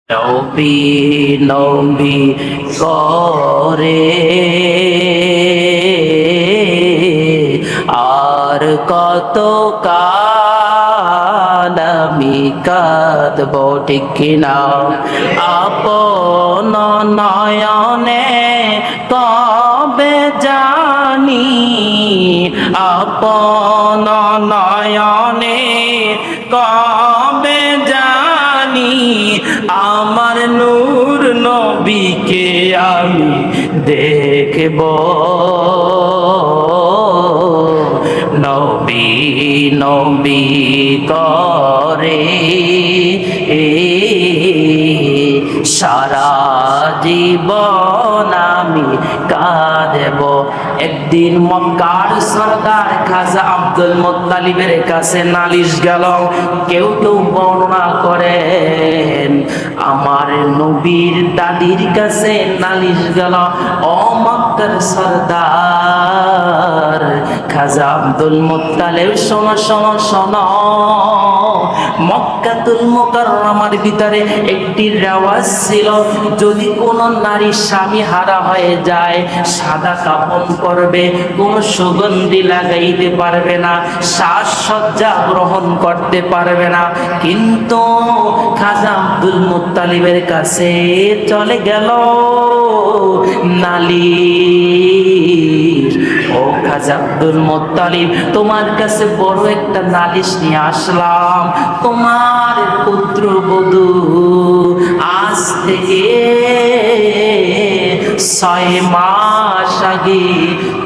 নবী নবী করে আর কত কাল আমি কাঁদব ঠিক কিনা আপন নয়নে কবে জানি আপন নয়নে কবে জানি আমার নূর নবীকে আমি দেখব নবী নবী করে সারা জীবন আমি কাঁদব। একদিন মক্কার সরদার খাজা আব্দুল মুত্তালিবের কাছে নালিশ গেল। কেউ কেউ বর্ণনা করেন আমার নবীর দাদির কাছে নালিশ গেল। ও মক্কার সরদার খাজা আব্দুল মুত্তালিব, শোনো শোনো শোনো, মক্কাতুল মুকাররমার ভিতরে একটি রেওয়াজ ছিল, যদি কোনো নারী স্বামী হারা হয়ে যায় সাদা কাফন পরবে, কোন সুগন্ধি লাগাইতে পারবে না, সাজসজ্জা গ্রহণ করতে পারবে না। কিন্তু খাজা আব্দুল মুত্তালিবের কাছে চলে গেল নালিশ। ও খাজা আব্দুল মুত্তালিব, তোমার কাছে বড় একটা নালিশ নিয়ে আসলাম। তোমার পুত্রবধূ আজ থেকে 6 মাস আগে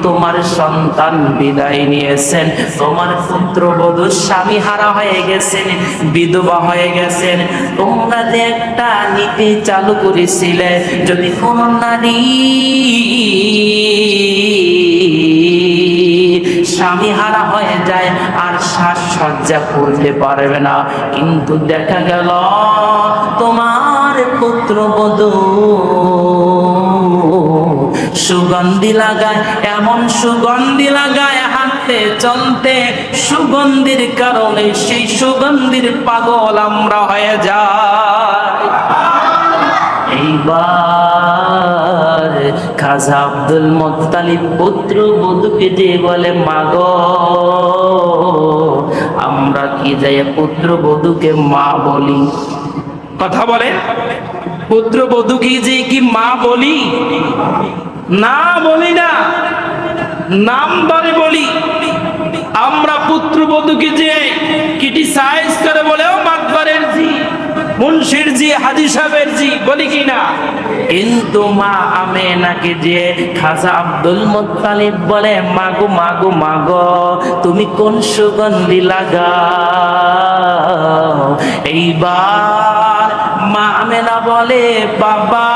তোমার সন্তান বিদায় নিয়েছেন। তোমার পুত্রবধূ স্বামী হারা হয়ে গেছেন, বিধবা হয়ে গেছেন। তোমরা যে একটা নীতি চালু করেছিলে, যদি কোন নারী স্বামী হারা হয়ে যায় আর সাজসজ্জা করতে পারবে না, কিন্তু দেখা গেল তোমার পুত্রবধূ সুগন্ধি লাগায়, এমন সুগন্ধি লাগায় হাঁটতে চলতে, সুগন্ধির কারণে সেই সুগন্ধির পাগল আমরা হয়ে যাই। এইবার খাজা আব্দুল মুত্তালিব পুত্রবধূকে যে বলে, মাগো আমরা কি যাই পুত্রবধূকে মা বলি? কথা বলে, পুত্রবধূকে যে কি মা বলি? না, বলি না, নাম ধরে বলি। আমরা পুত্রবধূকে যে ক্রিটিসাইজ করে বলে, ও মাতবারের জি, মুন্সির জি, হাজী সাহেবের জি বলি কি না? কিন্তু মা আমেনাকে যে খাজা আব্দুল মুত্তালিব বলে, মাগো মাগো মাগো তুমি কোন সুগন্ধি লাগাও? এইবার মা আমেনা বলে, বাবা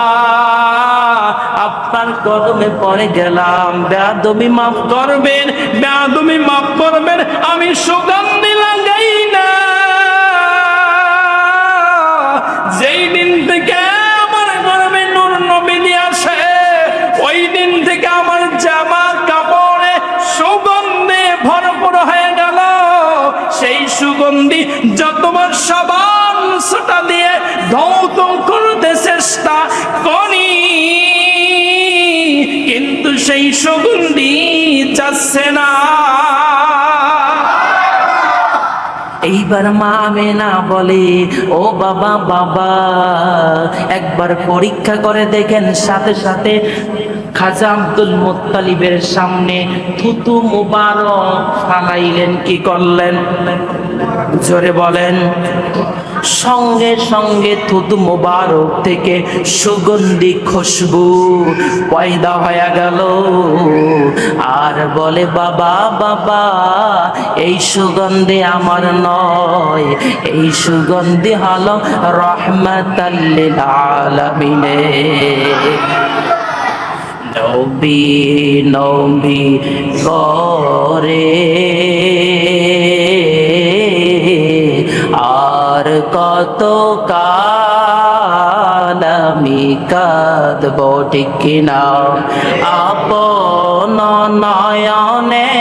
আপনার কদমে পড়ে গেলাম, বেয়াদবি মাফ করবেন, বেয়াদবি মাফ করবেন, আমি সুগন্ধি লাগাই না। যেই দিন থেকে আমার গর্ভে নূর নবী আসে, ওই দিন থেকে আমার জামা কাপড়ে সুগন্ধে ভরপুর হয়ে গেল। সেই সুগন্ধি যতবার সাবান সোটা দিয়ে ধৌত করতে চেষ্টা করি, কিন্তু সেই সুগন্ধি যাচ্ছে না। এইবার মা আমেনা বলে, ও বাবা বাবা একবার পরীক্ষা করে দেখেন। সাথে সাথে খাজা আব্দুল মুত্তালিবের সামনে থুতু মুবারক ফালাইলেন। কি করলেন? জোরে বলেন। সঙ্গে সঙ্গে থুতু মুবারক থেকে সুগন্ধি খুশবু পয়দা হয়ে গেল। আর বলে, বাবা বাবা এই সুগন্ধি আমার নয়, এই সুগন্ধি হলো রাহমাতাল লিল আলামিনের। নবী নবী করে আর কত কাল আমি কাঁদব ঠিক কিনা, আপন নয়নে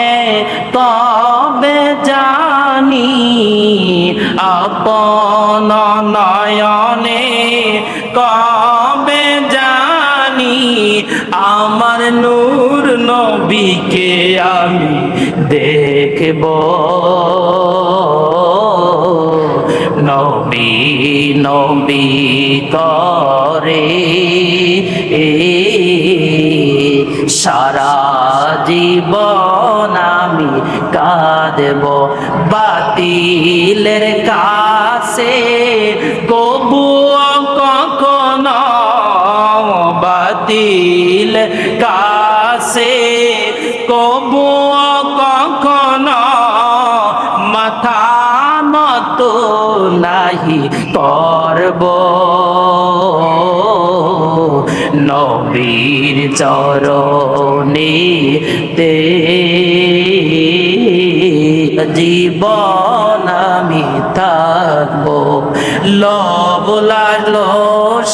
কবে জানি, আপন নয়নে কবে জানি আমার নূর নবীকে আমি দেখব। নবী নবী করে সারা জীবন আমি কাঁদব। বাতিলের কাছে কবুও কখনো, বাতিল কাছে কবুও কখনো মাথা নত নাহি করব। নবীর চরণে তে জীবন আমি থাকবো। লব লাগলো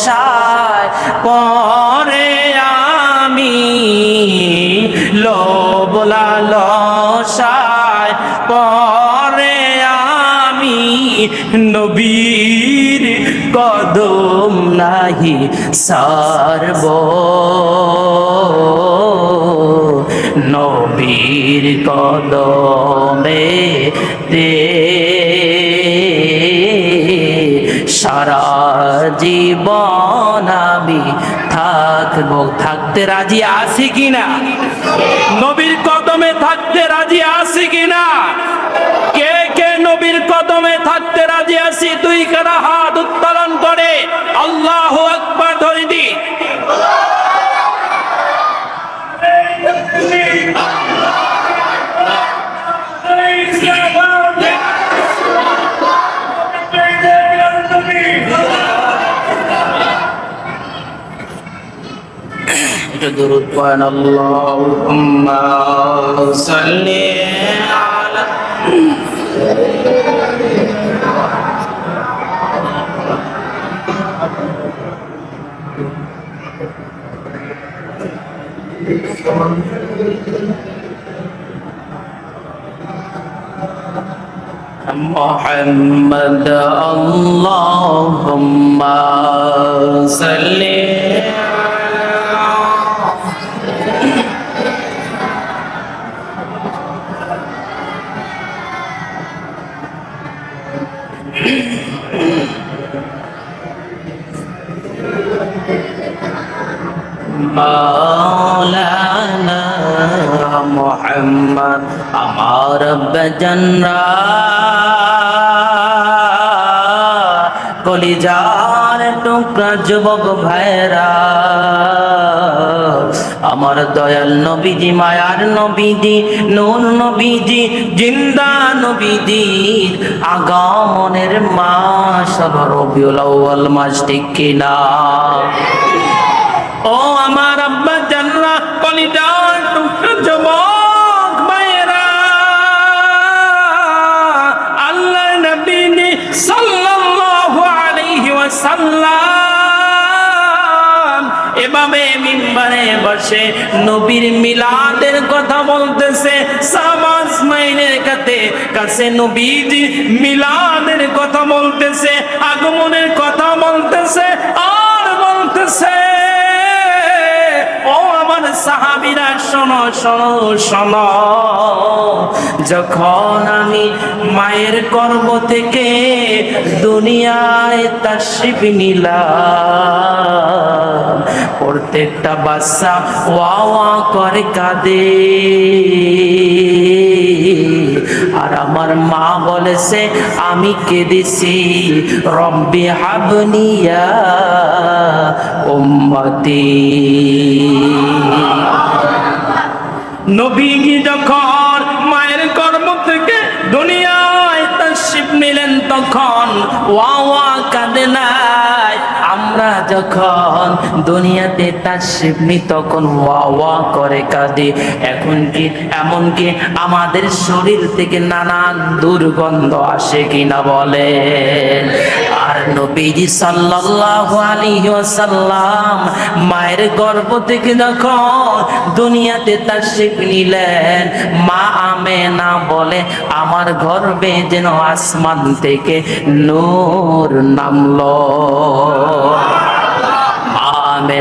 সায় পরে আমি, লব লাগলো সায় পরে আমি নবীর কদম নাহি সারব। নবীর কদমে দে সারা জীবন আমি থাকবো। থাকতে রাজি আছি কিনা? নবীর কদমে থাকতে রাজি আছি কিনা? কে কে নবীর কদমে থাকতে রাজি আছি? দুই কারা হাত উত্তোলন করে আল্লাহু আকবার ধরে দি। দুরূদ পড়েন আল্লাহুম্মা সাল্লি আলা মুহাম্মদ আল্লাহুম্মা সাল্লি মাওলানা মুহাম্মদ আমার বেজনরা কলিজার টুকরা যুবক ভাইরা, আমার দয়াল নবীজি, মায়ার নবীজি, নূর নবীজি, জিন্দা নবীজি আগমনের মাস হলো রবিউল আউয়াল মাস, ঠিক কিনা? ও আমার আব্বা জানরা কলিজার টুকরা যুবক ভাইরা, আল্লাহ নবীজি সাল্লাল্লাহু আলাইহি ওয়াসাল্লাম এভাবে মিম্বারে বসে নবীর মিলাদের কথা বলতেছে। সামাজ মাইনের কাছে নবীজি মিলাদের কথা বলতেছে, আগমনের কথা বলতেছে, আর বলতেছে ও আমার সাহাবীরা শোনো শোনো শোনো, যখন আমি মায়ের গর্ভ থেকে দুনিয়ায় তাশরিফ নিলাম, প্রত্যেকটা বাচ্চা ওয়া ওয়া করে কাঁদে, আর আমার মা বলেছে আমি কেঁদেছি, রব্বি হাবনি ইয়া উম্মতি। নবীজি যখন মায়ের গর্ভ থেকে দুনিয়ায় তাশরিফ নিলেন তখন ওয়া ওয়া কাঁদে নাই। আমরা যখন দুনিয়াতে তাশরিফ নিই তখন ওয়া ওয়া করে কাঁদে। এমনকি আমাদের শরীর থেকে নানান দুর্গন্ধ আসে কিনা বলেন? আর নবীজি সাল্লাল্লাহু আলাইহি ওয়াসাল্লাম মায়ের গর্ভ থেকে যখন দুনিয়াতে তাশরিফ নিলেন, মা আমেনা বলে আমার গর্ভে যেন আসমান থেকে নূর নামলো।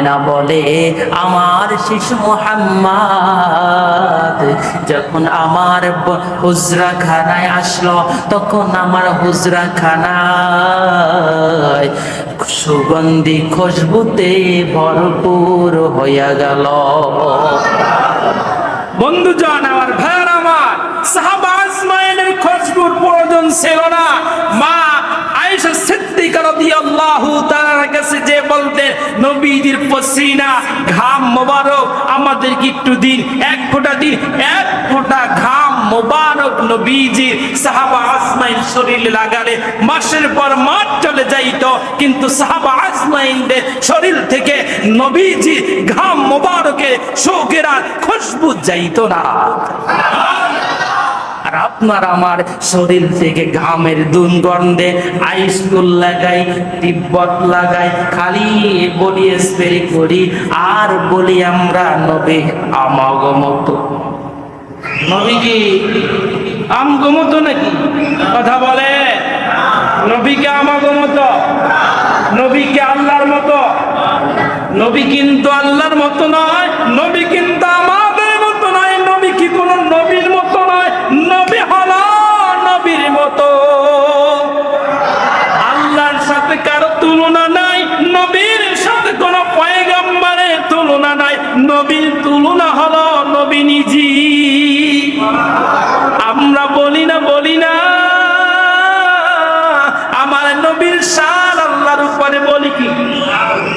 আমেনা বলে আমার শিশু মুহাম্মদ যখন আমার হুজরাখানায় আসলো, তখন আমার হুজরাখানায় সুগন্ধি খুশবুতে ভরপুর হইয়া গেল। বন্ধুজন আমার, ভাইয়ার আমার, সাহাবা আজমাইনের খুশবুর প্রয়োজন ছিল না। মা আয়েশা সিদ্দিকা রাদিয়াল্লাহু তাআলার কাছে যে বলতেন, নবীজির পসিনা ঘাম মোবারক আমাদেরকে একটু দিন, এক ফোঁটা দিন, এক ফোঁটা ঘাম মোবারক নবীজির সাহাবা আজমাইন শরীরে লাগালে মাসের পর মাস চলে যাইত, কিন্তু সাহাবা আজমাইনদের শরীর থেকে নবীজি ঘাম মোবারকের শোকের আর খুশবু যাইত না। আর আপনার আমার শরীর থেকে ঘামের দুর্গন্ধে আইসকুল লাগাই, তিব্বত লাগাই, খালি বডি স্প্রে করি আর বলি আমরা নবী আমাগমত। নবী কি আমগমত নাকি? কথা বলে। নবীকে আমাগমত? নবী কি আল্লাহর মতো? নবী কিন্তু আল্লাহর মতো নয়, নবী কিন্তু আমাদের মতো নয়, নবী কি কোন নবীর মতো নয়, নবী হলো নবীর মতো। আল্লাহর সাথে কারো তুলনা নাই, নবীর সাথে কোন পয়গম্বরের তুলনা নাই, নবীর তুলনা হলো নবী নিজে। আমরা বলি না আমার নবীর শান আল্লাহর উপরে, বলি কি?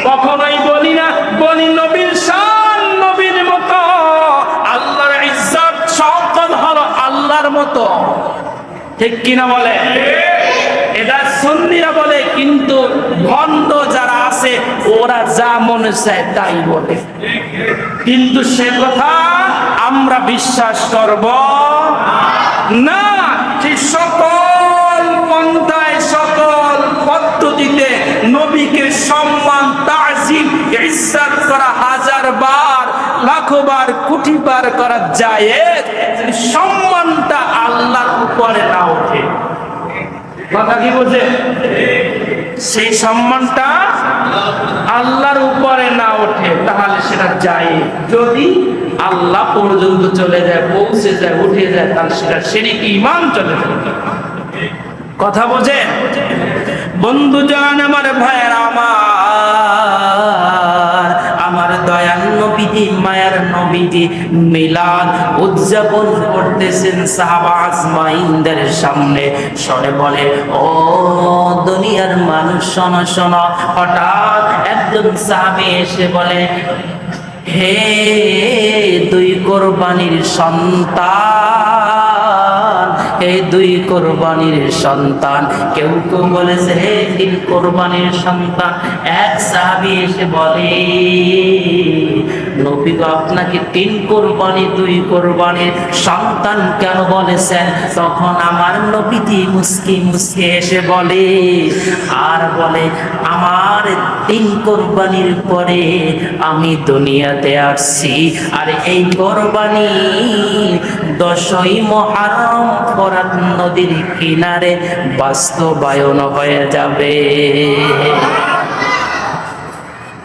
কখনোই বলি না। বলি নবীর শান নবীর মতো, আল্লাহর ইজ্জত শওকত হলো আল্লাহর মতো। ঠিক কিনা বলে? এটা সুন্নিরা বলে, কিন্তু ভণ্ড যারা আছে ওরা যা মনে চায় তাই বলে, কিন্তু সে কথা আমরা বিশ্বাস করব না। সেই সকল পন্থায়, সকল পদ্ধতিতে নবীকে সম্মান, তাজিম, ইজ্জত করা হাজার বার, লাখো বার, কোটি বার করা যায়, সম্মানটা আল্লাহর উপরে না ওঠে। কথা কি বোঝে? সেই সম্মানটা আল্লাহর উপরে না ওঠে, তাহলে সেটা যায়। যদি আল্লাহ পর্যন্ত চলে যায়, পৌঁছে যায়, উঠে যায়, তাহলে সেটা শিরক ঈমান চলে যায়। কথা বোঝে? বন্ধু জান আমার, ভাইয়েরা আমার দয়াল নবীজি, মায়ার নবীজি মিলাদ উদযাপন করতেছেন সাহাবা আজমাইনদের সামনে। সরে বলে, ও দুনিয়ার মানুষ শোনো শোনো। হঠাৎ একজন সাহাবী এসে বলে, হে দুই কোরবানির সন্তান, এই দুই কোরবানির সন্তান। কেউ কেউ বলেছে হে তিন কোরবানির সন্তান। এক সাহাবী এসে বলে, নবী তো আপনাকে তিন কোরবানি, দুই কোরবানির সন্তান কেন বলেছেন? তখন আমার নবীজি মুস্কি মুস্কি এসে বলে, আর বলে, আমার তিন কোরবানির পরে আমি দুনিয়াতে আসছি, আর এই কোরবানি 10ই মুহররম ফরাত নদীর কিনারে বাস্তবায়ন হয়ে যাবে।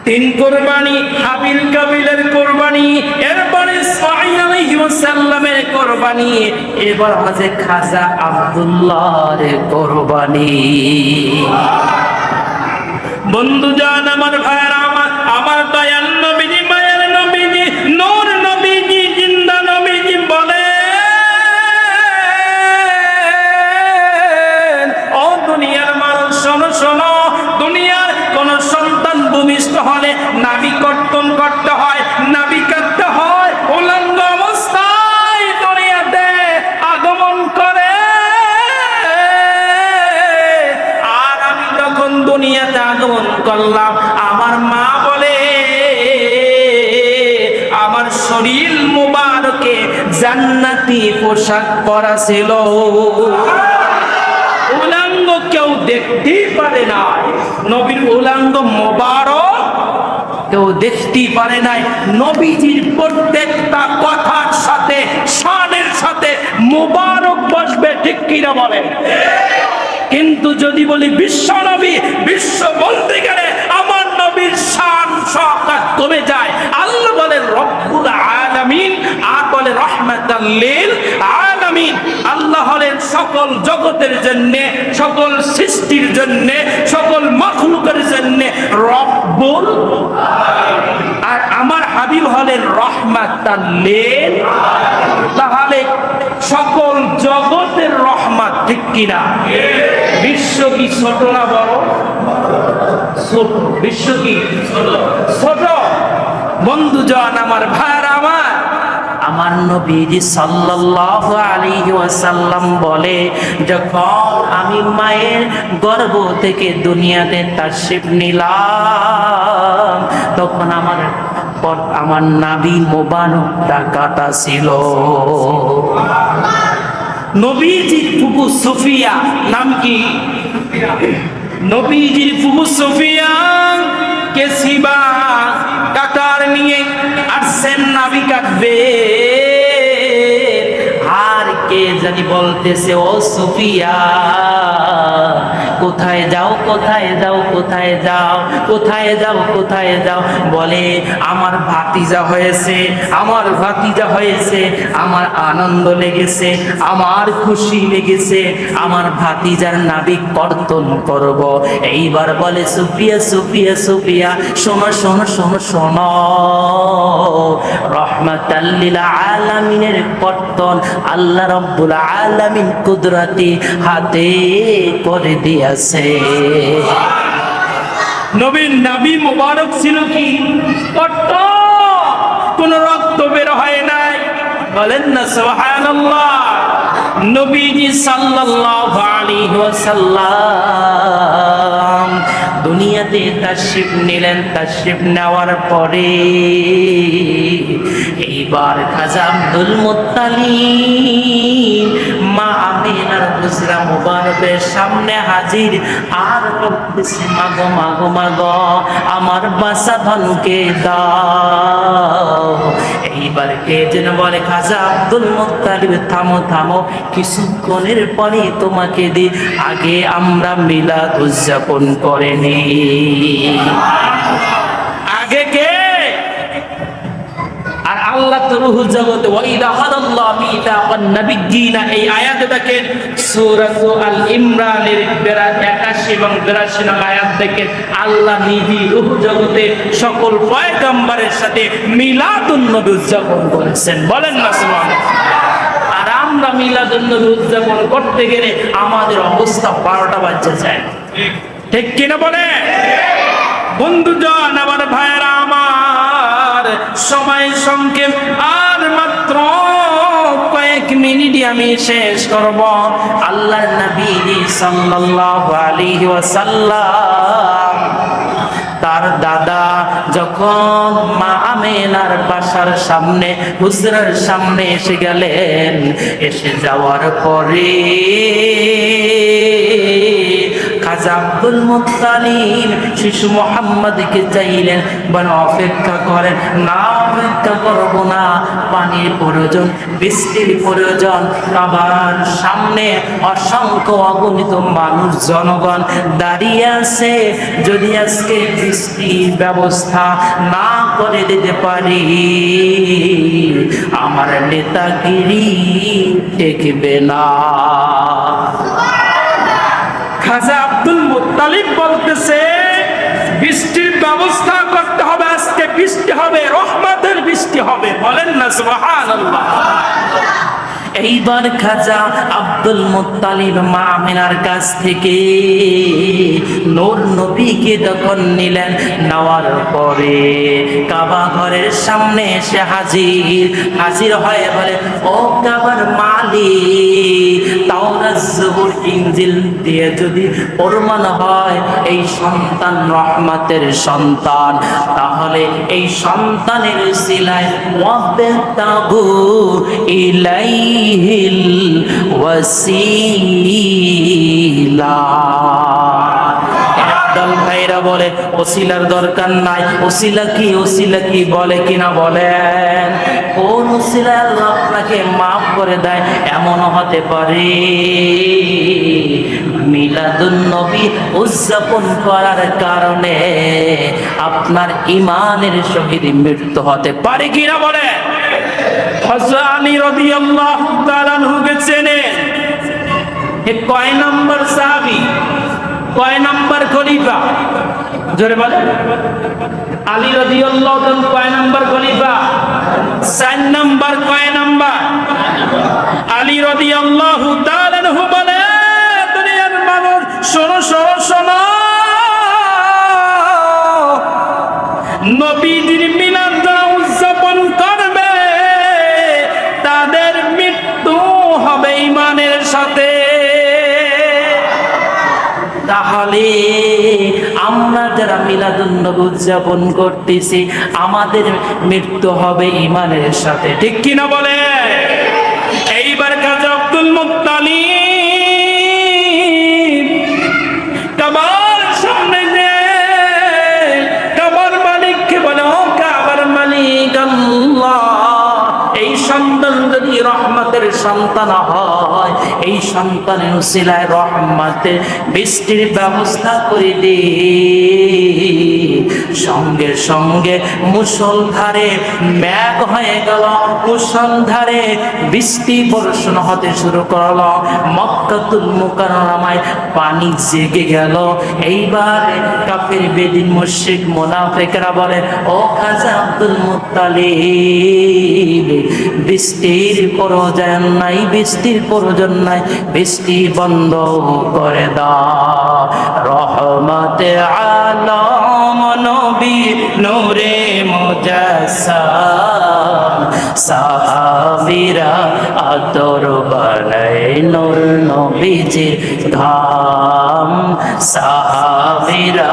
তিন কোরবানি, হাবিল কাবিলের কোরবানি, এরপরে ইসমাঈল আলাইহিস সালামের কোরবানি, এবার হযরত খাজা আব্দুল্লাহর কোরবানি। বন্ধু জান আমার, ভাইরা আমার দয়াল নবীজি, মায়ের নবীজি, নূর নবীজি, জিন্দা নবীজি বলে, ও দুনিয়ার মানুষ শোনো শোনো। দুনিয়ার কোন সন্তান ভূমিষ্ঠ হলে নাভি কর্তন করতে হয়, নাভি কাটতে হয়, উলঙ্গ অবস্থায় দুনিয়াতে আগমন করে। আর আমি যখন দুনিয়াতে আগমন করলাম, আমার মা বলে, আমার শরীর মুবারকে জান্নাতি পোশাক পরা ছিল। উলঙ্গ কেউ দেখতেই পারে না, নবীর উলঙ্গ মোবারক কেউ দেখতেই পারে নাই। নবীজির প্রত্যেকটা কথার সাথে, শানের সাথে মোবারক বসবে, ঠিক কিনা বলেন? কিন্তু যদি বলি বিশ্ব নবী, বিশ্ব বলতে গেলে আমার নবীর শান, শওকত রাহমাতাল লিল আলামিন। আল্লাহ হলেন সকল জগতের জন্য, সকল সৃষ্টির জন্য, সকল মাখলুকের জন্য রব্বুল আলামিন। আর আমার হাবিব হলেন রাহমাতাল লিল। তাহলে সকল জগতের রহমত, ঠিক কিনা? বিশ্ব কি ছোট না বড়? ছোট। বিশ্ব কি ছোট? বন্ধুজন আমার, ভাইরা আমার, আমার নবীজি সাল্লাল্লাহু আলাইহি ওয়াসাল্লাম বলে, যখন আমি মায়ের গর্ভ থেকে দুনিয়াতে তাশরিফ নিলাম, তখন আমার নাভি মোবারকটা কাটা ছিল। নবীজির ফুফু সুফিয়া, নাম কি? নবীজির ফুফু সুফিয়া কে সিবা কাটার নিয়ে আসছেন নাভি কাটবে। আর কে জানি বলতেছে, ও সুফিয়া কোথায় যাও, কোথায় যাও, কোথায় যাও, কোথায় যাও, কোথায় যাও? বলে, আমার ভাতিজা হয়েছে, আমার ভাতিজা হয়েছে, আমার আনন্দ লেগেছে, আমার খুশি লেগেছে, আমার ভাতিজার নাভি কর্তন করব। এইবার বলে, সুফিয়া সুফিয়া সুফিয়া, শোনো শোনো শোনো শোনো, রহমাতাল লিল আলামিনের কর্তন আল্লাহ রাব্বুল আলামিন কুদরতি হাতে করে দিয়েছে। নবীর নাভি মোবারক ছিল কি কর্তন, কোন রক্ত বের হয় নাই। বলেন না সুবহানাল্লাহ। নবীজি সাল্লাল্লাহু আলাইহি ওয়াসাল্লাম দুনিয়াতে তাশরিফ নিলেন। তাশরিফ নেওয়ার পরে এইবার খাজা আব্দুল মুত্তালিব মা আমিনার হুজরা মুবারকের সামনে হাজির, আর বলতেছে, মাগো মাগো মাগো, আমার বাসা ধনকে দাও। এইবার কে যেন বলে, খাজা আব্দুল মুত্তালিব থামো থামো, কিছুক্ষণের পরে তোমাকে দি, আগে আমরা মিলাদ উদযাপন করে নি। আগে কে? আর আল্লাহ তো রুহুল জগতে ওয়াইদা হাদাল্লাহু মিতাকান নাবিয়্যিনা, এই আয়াতে দেখেন সূরা আল ইমরানের 81 এবং 82 নং আয়াত দেখেন, আল্লাহ নিজে রূহ জগতে সকল পয়গম্বরের সাথে মিলাদুন নবী উদযাপন করেছেন। বলেন না সুবহানাল্লাহ। আর আমরা মিলাদুন নবী উদযাপন করতে গেলে আমাদের অবস্থা 12টা বাজে যায়, ঠিক কিনা বলে? বন্ধুজন আমার, ভাইরা আমার, সময় সংক্ষেপ, আর মাত্র কয়েক মিনিটে আমি শেষ করব। আল্লাহর নবী সাল্লাল্লাহু আলাইহি ওয়াসাল্লাম তার দাদা যখন মা আমিনার বাসার সামনে, হুজরার সামনে এসে গেলেন, এসে যাওয়ার পরে খাজা আব্দুল মুত্তালিব শিশু মুহাম্মদকে চাইলেন, বলে অপেক্ষা করেন। না, অপেক্ষা করব না, পানির প্রয়োজন, বৃষ্টির প্রয়োজন। কাবার সামনে অসংখ্য অগণিত মানুষ, জনগণ দাঁড়িয়ে আছে। যদি আজকে বৃষ্টির ব্যবস্থা না করে দিতে পারি, আমার নেতাগিরি টেকবে না। খাজা আব্দুল মুত্তালিব বলতেছে, বৃষ্টির ব্যবস্থা করতে হবে, আজকে বৃষ্টি হবে, রহমতের বৃষ্টি হবে। বলেন না সুবহানাল্লাহ। এইবার খাজা আব্দুল মুত্তালিব মা আমিনার কাছ থেকে নূর নবীকে যখন নিলেন, নেওয়ার পরে কাবা ঘরের সামনে এসে হাজির হয়ে বলে, ও কাবার মালিক, তাওরাত জবুর ইনজিল দিয়ে যদি প্রমাণ হয় এই সন্তান রহমতের সন্তান, তাহলে এই সন্তানের উসিলায় ওয়াবতাগু ইলাইহিল ওয়াসিলা। একদল ভাইরা বলে, ওসিলার দরকার নাই। ওসিলা কি? ওসিলা কি? বলে কিনা বলেন? কোন উসিলায় আল্লাহ আপনাকে মাফ করে দেয়, এমন হতে পারে মিলাদুন নবী উদযাপন করার কারণে আপনার ঈমানের সহিত মৃত্যু হতে পারে কিনা বলে। হযরত আলী রাদিয়াল্লাহু তাআলা আনহুকে চেনেন? এ কয় নাম্বার সাহাবী, কয় নাম্বার খলিফা? জোরে বলে। আলী রাদিয়াল্লাহু তাআলা কয় নাম্বার খলিফা? 4 নাম্বার। কয় নাম্বার? আলী রাদিয়াল্লাহু তাআলা আনহু বলে, দুনিয়ার মানুষ শোনো শোনো শোনো, নবীজির মিলাদ যারা উদযাপন করবে তাদের মৃত্যু হবে ঈমানের সাথে। তাহলে আমরা যারা মিলাদুন নবী উদযাপন করতেছি আমাদের মৃত্যু হবে ঈমানের সাথে, ঠিক কিনা বলে। এইবার কাজী আব্দুল মুত্তালিব কাবার সামনে যে কাবার মালিককে বলে, ও কাবার মালিক আল্লাহ, এই সন্তান যদি রহমতের সন্তান হয়, এই সন্তানের উসিলায় রহমতের বৃষ্টির ব্যবস্থা করে দে। সঙ্গে সঙ্গে মুষলধারে মেঘ হয়ে গেল, মুষলধারে বৃষ্টি বর্ষণ হতে শুরু করলো, মক্কাতুল মুকাররমায় পানি জেগে গেল। এইবার কাফির বেদিন মুশরিক মুনাফিকরা বলে, ও খাজা আব্দুল মুত্তালিব, বৃষ্টির প্রয়োজন নাই, বৃষ্টির প্রয়োজন নাই, বৃষ্টি বন্ধ করে দাও। রহমতে আলম নবী নূরে মুজাসসাম, সাহাবীরা আতর বানায় নূর নবীজির ঘাম, সাহাবীরা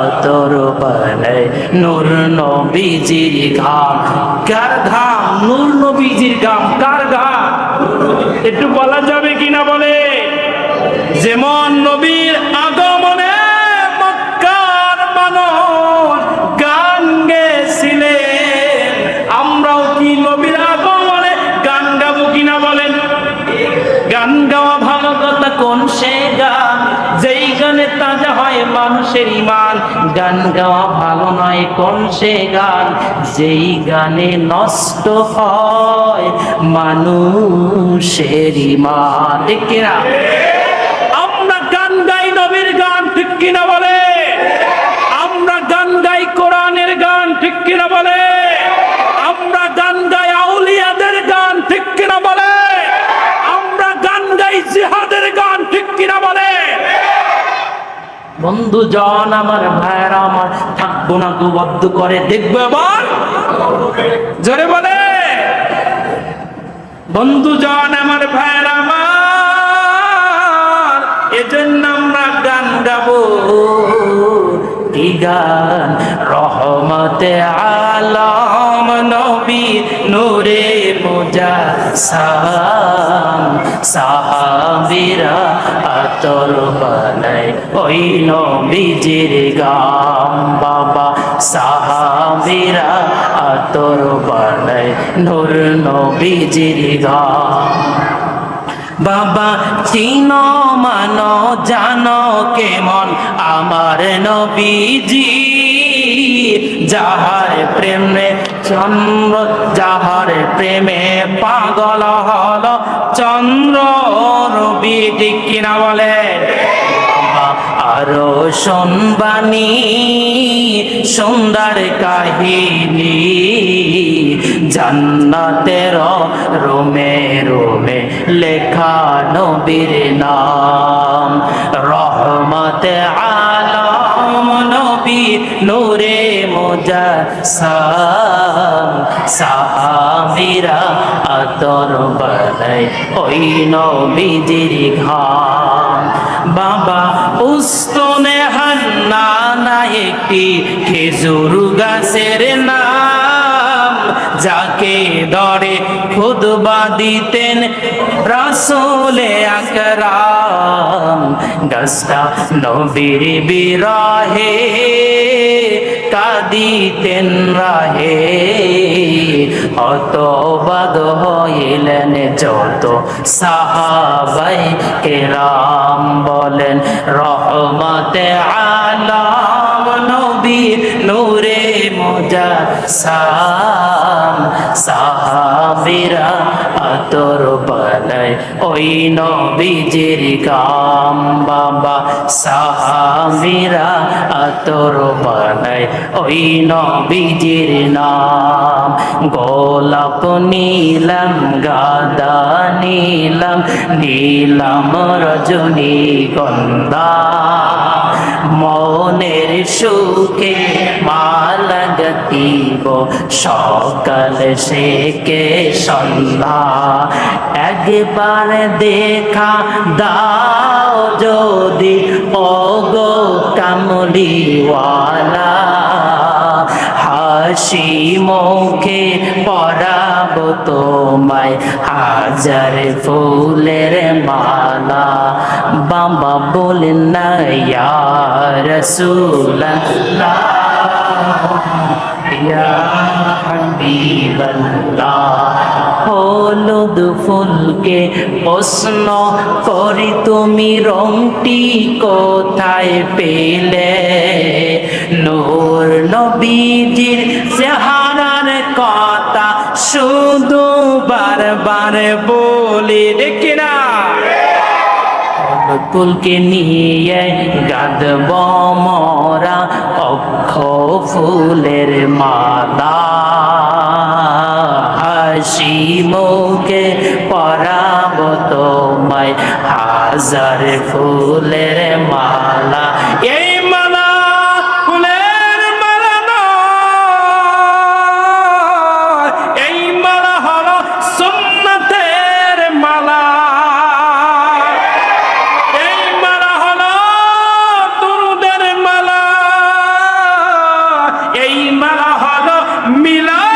আতর বানায় নূর নবীজির ঘাম। কার ঘাম? নূর নবীজির ঘাম। কার ঘাম? একটু বলা যাবে কিনা বলে। যেমন নবীর আগমনে মক্কার মানুষ গান গেয়েছিলেন, আমরাও কি নবীর আগমনে গান গাবো কিনা বলেন। গান গাওয়া ভালো কথা, কোন সে গান যেই গানে তাজা হয় মানুষের ঈমান। গান গাওয়া ভালো নয়, কোন সে গান যেই গানে নষ্ট হয় মানুষের ঈমান, ঠিক কিনা। আমরা গান গাই নবীর গান, ঠিক কিনা বলে। আমরা গান গাই কোরআনের গান, ঠিক কিনা বলে। আমরা গান গাই আউলিয়াদের গান, ঠিক কিনা বলে। আমরা গান গাই জিহাদের গান, ঠিক কিনা বলে। বন্ধু জন আমার, ভাইরা আমার, থাকবো না দুবদ্ধ করে দেখবো এবার, জোরে বলে। বন্ধু জন আমার, ভাইরা আমার, এজন্য আমরা গান গাবো। কি গান? রহমতে আলম নবী নূরে মুজাসসাম, সাহাবীরা আতর বানায় ওই নবীজির গাম। বাবা, সাহাবীরা আতর বানায় নূর নবীজির গাম। বাবা চিনো মানো জানো কেমন আমার নবীজি, যাহার প্রেমে চন্দ্র, যাহার প্রেমে পাগল হল চন্দ্র রবি, ঠিক কিনা বলে। আরো শুনবানি সুন্দর কাহিনী, জান্নাতের রোমে রোমে লেখা নবীর নাম। রহমতে আলম নবী নূরে মুজাসসাম, সাহাবীরা আতর বানায় ওই নবীজির ঘাম। বাবা উস্তনে হান্নানা একটি খেজুর গাছের নাম, যাকে ধরে খুতবা দিতেন রাসূলে আকরাম। গাছটা নবীর বিরহে কাঁদিতেন রাহে, হতবাক হইলেন যত সাহাবাই কেরাম। বলেন রহমতে আলাম নবী নূরে মুজাসসাম, সাহাবীরা আতর বানায় ওই নবীজির গাম। বাবা সাহাবীরা আতর বানায় ওই নবীজির নাম। গোলাপ নীলাম গাঁদা নীলাম, নীলাম রজনীগন্ধা, মনের সুখে মালা গাঁথিব সকাল থেকে সন্ধ্যা। একবার দেখা দাও যদি ওগো কামলিওয়ালা, হাসি মুখে পরাবো তোমায় হাজার ফুলের মালা। বাবা বলেন না ইয়া রাসূলুল্লাহ, ইয়া হাবিবাল্লাহ। হলুদ ফুলকে প্রশ্ন করি তুমি রংটি কোথায় পেলে? নূর নবীজির চেহারার কথা শুধু বারবার বলি, দেখি না ফুলকে নিয়ে গাঁথব মোরা অক্ষ ফুলের মালা, হাসি মুখে পরাব তোমায় হাজার ফুলের মালা। এই মালা ফুলের মালা নয়, এই মালা হলো সুন্নতের মালা, এই মালা হলো দুরূদের মালা, এই মালা হলো মিলাদ